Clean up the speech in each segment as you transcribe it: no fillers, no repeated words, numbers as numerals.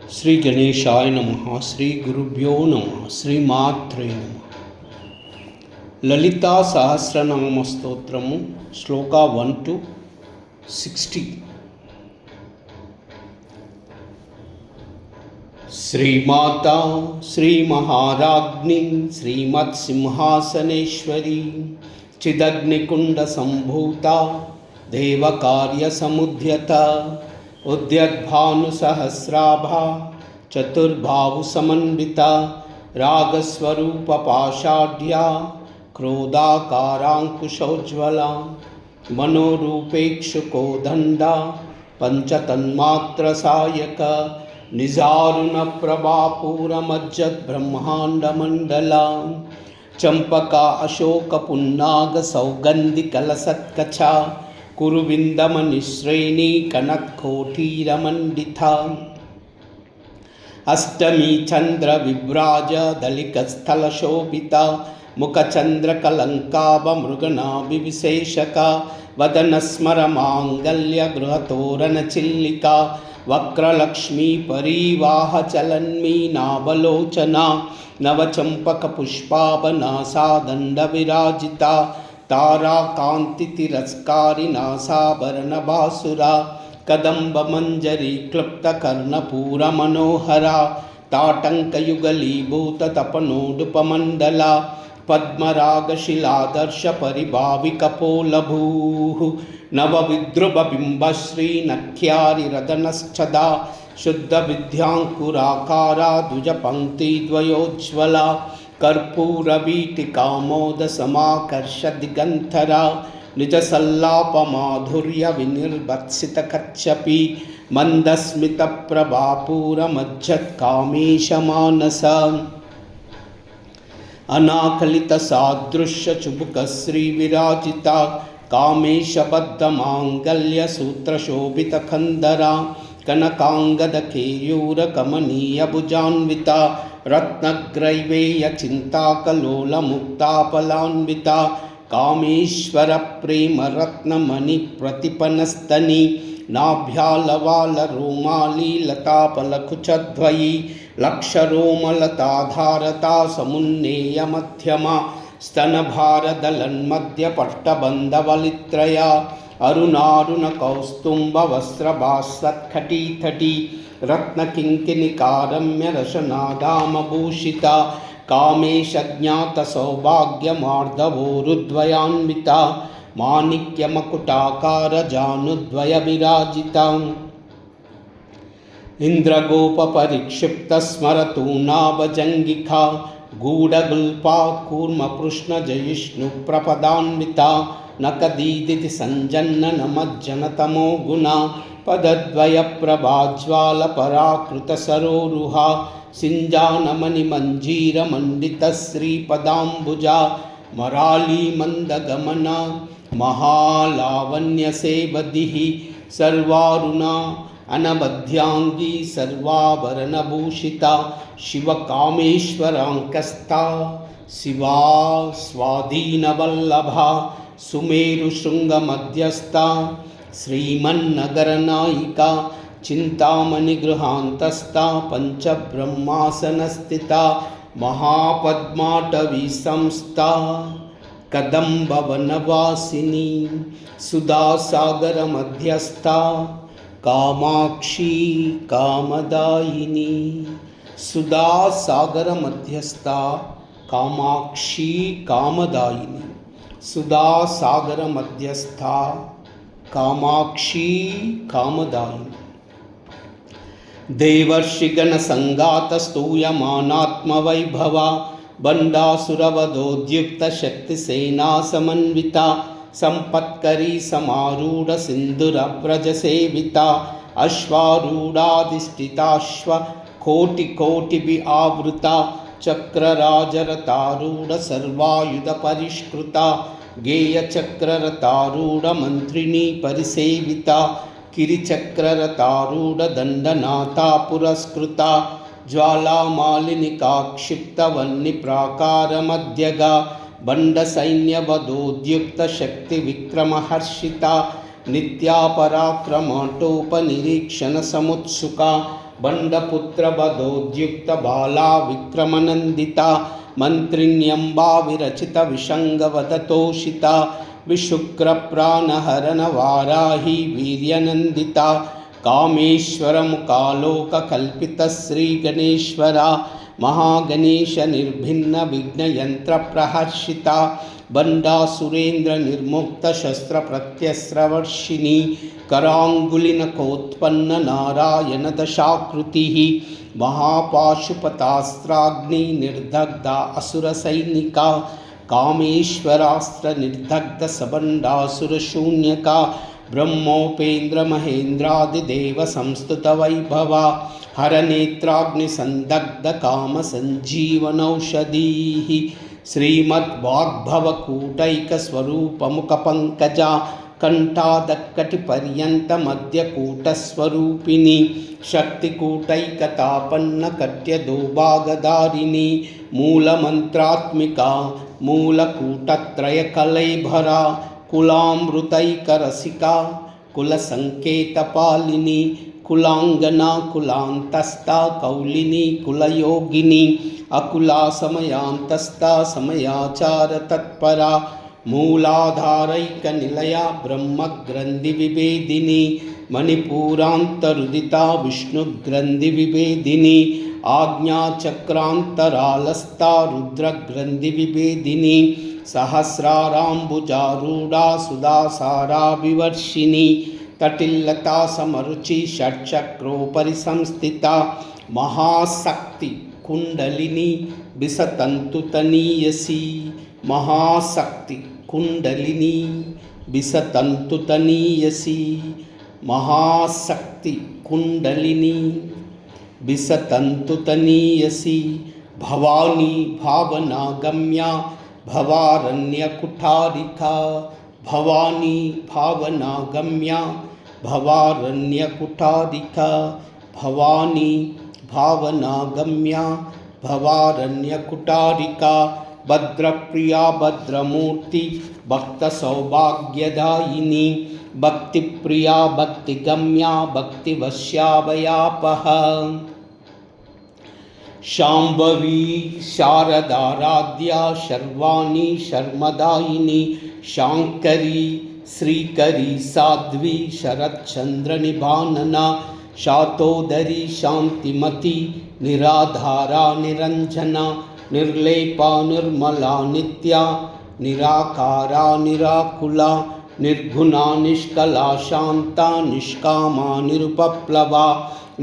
శ్రీ గణేశాయ నమః. శ్రీ గురుభ్యో నమః. శ్రీమాత్రే నమః. లలితా సహస్రనామ స్తోత్రము శ్లోక 1 to 60. శ్రీమాతా శ్రీ మహారాజ్ఞి శ్రీమత్సింహాసనేశ్వరీ చిదగ్నికుండ సంభూత దేవకార్య సముద్యత ఉద్యద్భానుసహస్రాభా చతుర్బాహు సమన్విత రాగస్వరూప పాషాఢ్యా క్రోధాకారాంకుశోజ్వల మనోరూపేక్షుకోదండ పంచతన్మాత్ర సాయక నిజారుణ ప్రభాపూరమజ్జద్బ్రహ్మాండమండల చంపక అశోక పున్నాగ సౌగంధికలసత్కచ కురువిందమనిశ్రేణీ కనత్కోటీరమండిత అష్టమీ చంద్ర విభ్రాజ దళికస్థలశోభిత ముఖచంద్రకలంకాభ మృగనాభివిశేషక వదనస్మర మాంగళ్య గృహతోరణ చిల్లిక వక్రలక్ష్మీ పరీవాహ చలన్మీనాభలోచన నవచంపక పుష్పాభనాసాదండ విరాజిత తారాకాంతి తిరస్కారి నాసాభరణ బాసురా కదంబ మంజరి క్లుప్త కర్ణపూర మనోహర తాటంకయుగలీభూత తపనోడుపమండల పద్మరాగశిలాదర్శ పరిభావికపోలభూ నవ విద్రుభ బింబశ్రీ నఖ్యారిరదనశ్చదా శుద్ధ విద్యాంకురాకారా ద్విజ పంక్తి ద్వయోజ్వల కర్పూర వీటికామోద సమాకర్ష దిగంతర నిజ సల్లాప మాధుర్య వినిర్భత్సిత కచ్చపి మందస్మిత ప్రభాపూర మజ్జత్ కామేశ మానస అనాకలిత సాదృశ్య చుబుక శ్రీ విరాజిత కామేశబద్ధ మాంగళ్య సూత్ర శోభిత ఖందర కనకాంగద కేయూర కమనీయ భుజాన్విత రత్నగ్రైవేయ చింతాకలోల ముక్తాపలాన్విత కామేశ్వర ప్రేమ రత్నమణి ప్రతిపనస్తని నాభ్యాలవాల రోమాలి లతాపలకుచద్వయి లక్షరోమలతాధారతా సమున్నేయ మధ్యమ స్తనభారదలన్మధ్య పట్టబంధవలిత్రయ అరుణారుణ కౌస్తుంభ వస్త్రభాస్వత్కటీతటీ రత్నకింకిణికారమ్య రసనాదామభూషిత కామేశజ్ఞాత సౌభాగ్యమార్ధవోరుద్వయాన్విత మాణిక్యమకుటాకార జానుద్వయ విరాజిత ఇంద్రగోప పరిక్షిప్త స్మరతూనాభజంగిఖా గూఢగుల్పా కూర్మ పృష్ణ జయిష్ణు ప్రపదాన్విత నకదీదితి సంజన్న నమజ్జనతమో గుణ పదద్వయ ప్రభాజ్వాల పరాకృత సరోరుహ సింజానమణి మంజీర మండిత శ్రీపదాంబుజ మరాళీ మందగమన మహాలావణ్య సేవదిః సర్వారుణ అనబధ్యాంగీ సర్వాభరణభూషిత శివకామేశ్వరాంకస్థా శివా స్వాధీనవల్లభ సుమేరు శృంగమధ్యస్థ శ్రీమన్నగరనాయిక చింతామణి గృహాంతస్థ పంచబ్రహ్మాసనస్థిత మహాపద్మాటవీ సంస్థ కదంబవనవాసిని సుధాసాగర మధ్యస్థ కామాక్షి కామదాయిని సుధాసాగర మధ్యస్థ కామాక్షి కామదాయిని సుధాసాగర మధ్యస్థ కామాక్షి కామదాయిని దేవర్షిగణ సంగాత స్తూయమానాత్మవైభవ బండాసురవధోద్యుక్త శక్తి సేనా సమన్విత సంపత్కరీ సమారూఢ సింధుర వ్రజ సేవిత అశ్వారూఢాధిష్ఠితాశ్వ కోటి కోటిభి ఆవృత చక్రరాజరతారూఢ సర్వాయుధ పరిష్కృత గేయ చక్రరతారూఢ మంత్రిణీ పరిసేవిత కిరిచక్రరతారూఢ దండనాథా పురస్కృత జ్వాలామాలిని కాక్షిప్త వన్ని ప్రాకార మధ్యగా బండ సైన్యవధోద్యుక్త శక్తి విక్రమహర్షిత నిత్యాపరాక్రమాటోపనిరీక్షణ సముత్సుక बण्डपुत्रवधोद्युक्तबाला विक्रमनन्दिता मन्त्रिण्यम्बा विरचितविषङ्गवदतोषिता विशुक्रप्राणहरणवाराही वीर्यनन्दिता कामेश्वरमुकालोककल्पितश्रीगणेश्वरा महागणेशनिर्भिन्नविघ्नयन्त्रप्रहर्षिता बण्डासुरेन्द्रनिर्मुक्तशस्त्रप्रत्यस्रवर्षिणी कराङ्गुलिनखोत्पन्ननारायणदशाकृतिः महापाशुपतास्त्राग्निनिर्दग्धा असुरसैनिका कामेश्वरास्त्रनिर्दग्धसबण्डासुरशून्यका ब्रह्मोपेन्द्रमहेन्द्रादिदेवसंस्तुतवैभवा हरनेत्राग्निसन्दग्धकामसञ्जीवनौषधीः श्रीमद्वाग्भवकूटैकस्वरूपमुखपङ्कजा कण्ठादकटिपर्यन्तमध्यकूटस्वरूपिणी शक्तिकूटैकतापन्नकट्यदोभागधारिणी मूलमन्त्रात्मिका मूलकूटत्रयकलैभरा कुलामृतैकरसिका कुलसङ्केतपालिनी कुलाङ्गना कुलान्तस्था कौलिनी कुलयोगिनी अकुला समयान्तस्था समयाचारतत्परा मूलाधारैकनिलया ब्रह्मग्रन्थिविभेदिनी मणिपूरान्तरुदिता विष्णुग्रन्थिविभेदिनी आज्ञाचक्रान्तरालस्था रुद्रग्रन्थिविभेदिनी सहस्राराम्बुजारूढा सुधासाराभिवर्षिणी तटिल्लता समरुचि षट्चक्रोपरि संस्थिता महाशक्ति कुण्डलिनी बिसतन्तुतनीयसी महाशक्ति कुण्डलिनी बिसतन्तुतनीयसी महाशक्ति कुण्डलिनी बिसतन्तुतनीयसी भवानी भावनागम्या भवारण्यकुठारिका भवानी भावनागम्या भवारण्यकुठारिका भवानी भावनागम्या भवारण्यकुठारिका भद्रप्रिया भद्रमूर्ति भक्तसौभाग्यदायिनी भक्तिप्रिया भक्तिगम्या भक्तिवश्यावयापहा शाम्भवी शारदाराध्या शर्वाणी शर्मदायिनी शाङ्करी श्रीकरी साध्वी शरच्चन्द्रनिभानना शातोदरी शान्तिमती निराधारा निरञ्जना निर्लेपा निर्मला नित्या निराकारा निराकुला निर्गुणा निष्कला शांता निष्कामा निरुपप्लवा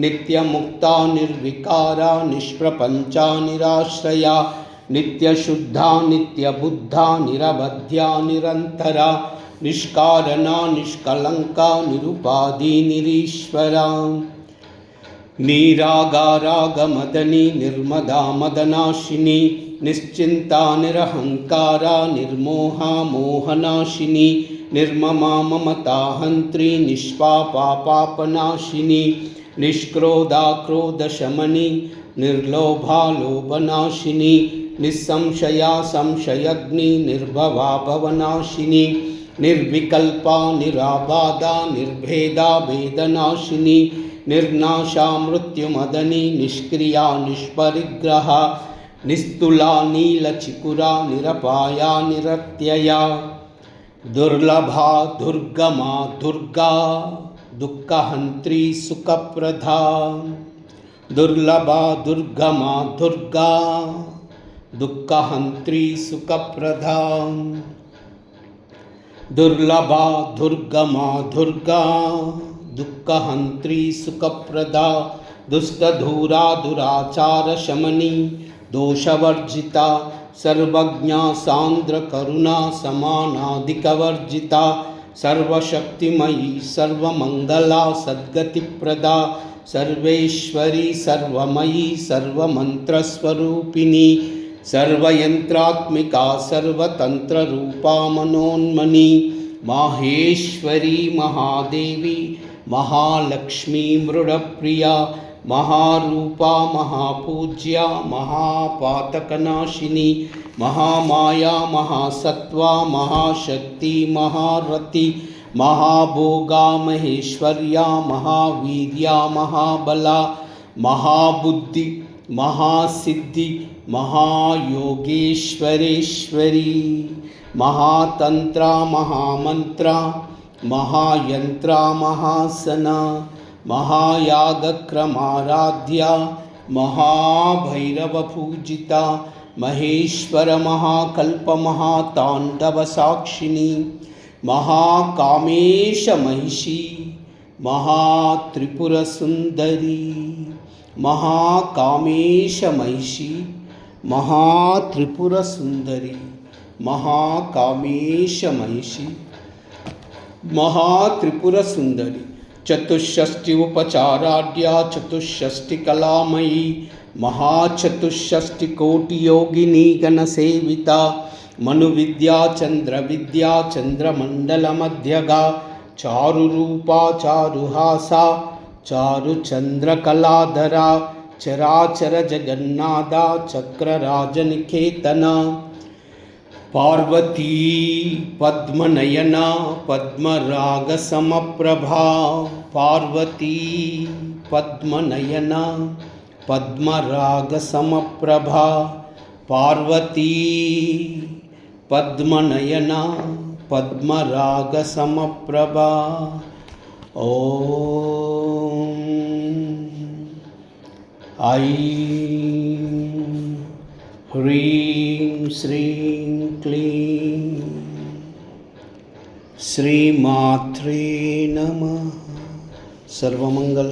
नित्यमुक्ता निर्विकारा निष्प्रपंचा निराश्रया नित्यशुद्धा नित्यबुद्धा निरवध्या निरंतरा निष्कारणा निष्कलंका निरुपाधि निरीश्वरा निरागारागमदनी निर्मदा मदनाशिनी निश्चिंता निरहंकारा निर्मोहा मोहनाशिनी निर्ममा ममता हंत्री निष्पापा पापनाशिनी निष्क्रोधा क्रोधशमनी निर्लोभा लोभनाशिनी निस्संशया संशयग्नि निर्भवा भवनाशिनी निर्विकल्पा निराबाधा निर्भेदा भेदनाशिनी निर्नाशा मृत्युमदनी निष्क्रिया निष्परिग्रहा निस्तुला नीलचिकुरा निरपाया निरत्यया दुर्लभा दुर्गमा दुर्गा दुःखहन्त्री सुखप्रदा दुर्लभा दुर्गमा दुर्गा दुःखहन्त्री सुखप्रदा दुर्लभा दुर्गमा दुर्गा दुःखहन्त्री सुखप्रदा दुष्टधूरा दुराचार शमनी दोषवर्जिता सर्वज्ञा सान्द्र करुणा समानाधिकवर्जिता सर्वशक्तिमयी सर्वमंगला सद्गतिप्रदा सर्वेश्वरी सर्वमयी सर्वमंत्रस्वरूपिणी सर्वयंत्रात्मिका सर्वतंत्ररूपा मनोन्मनी माहेश्वरी महादेवी महालक्ष्मी मृडप्रिया महारूपा महापूज्या महापातकनाशिनी महामाया महासत्वा महाशक्ति महारति महाभोगा महेश्वर्या महावीर्या महाबला महाबुद्धि महासिद्धि महायोगेश्वरेश्वरी महातंत्रा महामंत्रा महायंत्रा महासना महायागक्रमाराध्या महाभैरवपूजिता महेश्वर महाकल्प महातांडव साक्षिणी महाकामेश महिषी महात्रिपुर सुंदरी महाकामेश महिषी महात्रिपुर सुंदरी महाकामेश महिषी महात्रिपुर सुंदरी चतुष्षष्टि उपचाराढ्या चतुष्षष्टि कलामयी महाचतुष्षष्टि कोटि योगिनी गण सेविता मनु विद्या चंद्रमंडल मध्यगा चारु रूपा चारुहासा चारु चंद्र कलाधरा चराचर जगन्नाथा चक्र राजनिकेतना पार्वती पद्मनयना पद्मराग समप्रभा पार्वती पद्मनयना पद्मराग समप्रभा पार्वती पद्मनयना पद्मराग समप्रभा ओम ऐं ह्रीं श्रीं क्लीं श्रीमात्रे नमः। सर्वमंगल।